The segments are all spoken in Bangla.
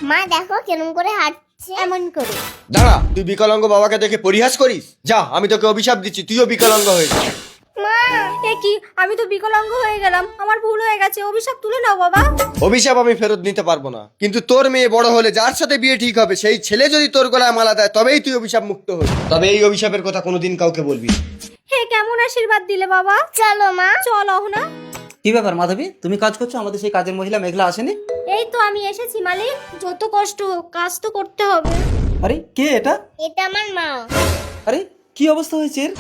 মা দেখো কেমন করে হাঁটছে। এমন করে। দাঁড়া, তুই বিকলাঙ্গ বাবাকে দেখে পরিহাস করিস? যা, আমি তোকে অভিশাপ দিচ্ছি, তুইও বিকলাঙ্গ হয়ে যা। মা এ কি, আমি তো বিকলাঙ্গ হয়ে গেলাম, আমার ভুল হয়ে গেছে, অভিশাপ তুলে নাও বাবা। অভিশাপ আমি ফেরত নিতে পারবো না, কিন্তু তোর মেয়ে বড় হলে যার সাথে বিয়ে ঠিক হবে সেই ছেলে যদি তোর গলায় মালা দেয় তবেই তুই অভিশাপ মুক্ত হবি। তবে এই অভিশাপের কথা কোনোদিন কাউকে বলবি না। হে কেমন আশীর্বাদ দিলে বাবা। চলো মা। চল অহনা। কি ব্যাপার মাধবী, তুমি কাজ করছো, আমাদের সেই কাজের মহিলা মেঘলা আসেনি? এই তো আমি এসেছি মালিক, যত কষ্ট হোক কাজ তো করতে হবে। আরে কে এটা? এটা আমার মা। আরে কি অবস্থা হয়েছে এর?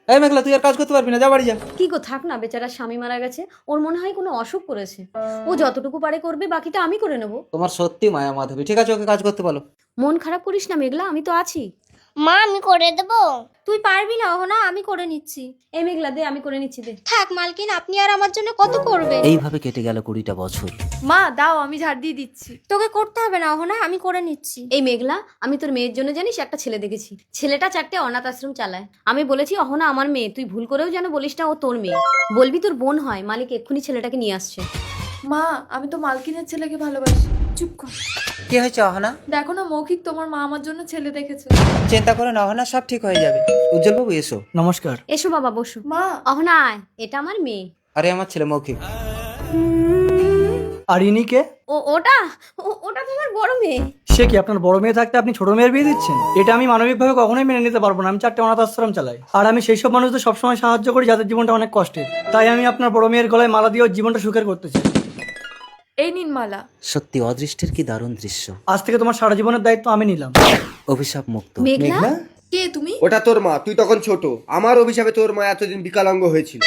এই মেঘলা, তুই আর কাজ করতে পারবি না, যা বাড়ি যা। কি গো, থাক না, বেচারা স্বামী মারা গেছে, ওর মনে হয় কোনো অসুখ করেছে, ও যতটুকু পারে করবে, বাকিটা আমি করে নেব। তোমার সত্যি মায়া মাধবী, ঠিক আছে ওকে কাজ করতে বলো। মন খারাপ করিস না মেঘলা, আমি তো আছি। মা আমি করে দেবো। তুই পারবি না অহনা, আমি করে নিচ্ছি। এই মেঘলা দে, আমি করে নিচ্ছি, দে। থাক মালকিন, আপনি আর আমার জন্য কত করবে। এইভাবে কেটে গেল 20টা বছর। মা দাও, আমি ঝাড় দিয়ে দিচ্ছি। তোকে করতে হবে না অহনা, আমি করে নিচ্ছি। এই মেঘলা, আমি তোর মেয়ের জন্য জানিস একটা ছেলে দেখেছি, ছেলেটা 4টে অনাথ আশ্রম চালায়। আমি বলেছি অহনা আমার মেয়ে, তুই ভুল করেও যেন বলিস না ও তোর মেয়ে, বলবি তোর বোন হয়, মালিক এক্ষুনি ছেলেটাকে নিয়ে আসছে। মা আমি তো মালকিনের ছেলেকে ভালোবাসি। চুপ কর। কি হয়েছে অহনা? দেখো না মৌখিক, তোমার মা আমার জন্য ছেলে দেখেছে। চিন্তা করো না অহনা, সব ঠিক হয়ে যাবে। উজ্জ্বল বাবু এসো। নমস্কার। এসো বাবা, বসো। মা অহনা আয়, এটা আমার মেয়ে। আরে আমার ছেলে মৌখিক। আর ইনি কে? ওটা তোমার বড় মেয়ে। সে কি, আপনার বড় মেয়ে থাকতে আপনি ছোট মেয়ের বিয়ে দিচ্ছেন? এটা আমি মানবিকভাবে কখনোই মেনে নিতে পারবো না। আমি 4টে অনাথ আশ্রম চালাই, আর আমি সেই সব মানুষদের সবসময় সাহায্য করি যাদের জীবনটা অনেক কষ্টের। তাই আমি আপনার বড় মেয়ের গলায় মালা দিয়ে ওর জীবনটা সুখের করতে চাই। এই নিন মালা। সত্যি অদৃষ্টের কি দারুণ দৃশ্য। আজ থেকে তোমার সারা জীবনের দায়িত্ব আমি নিলাম। অভিশাপ মুক্ত। মেঘলা, কে তুমি? ওটা তোর মা, তুই তখন ছোট। আমার অভিশাপে তোর মা এতদিন বিকলাঙ্গ হয়েছিল।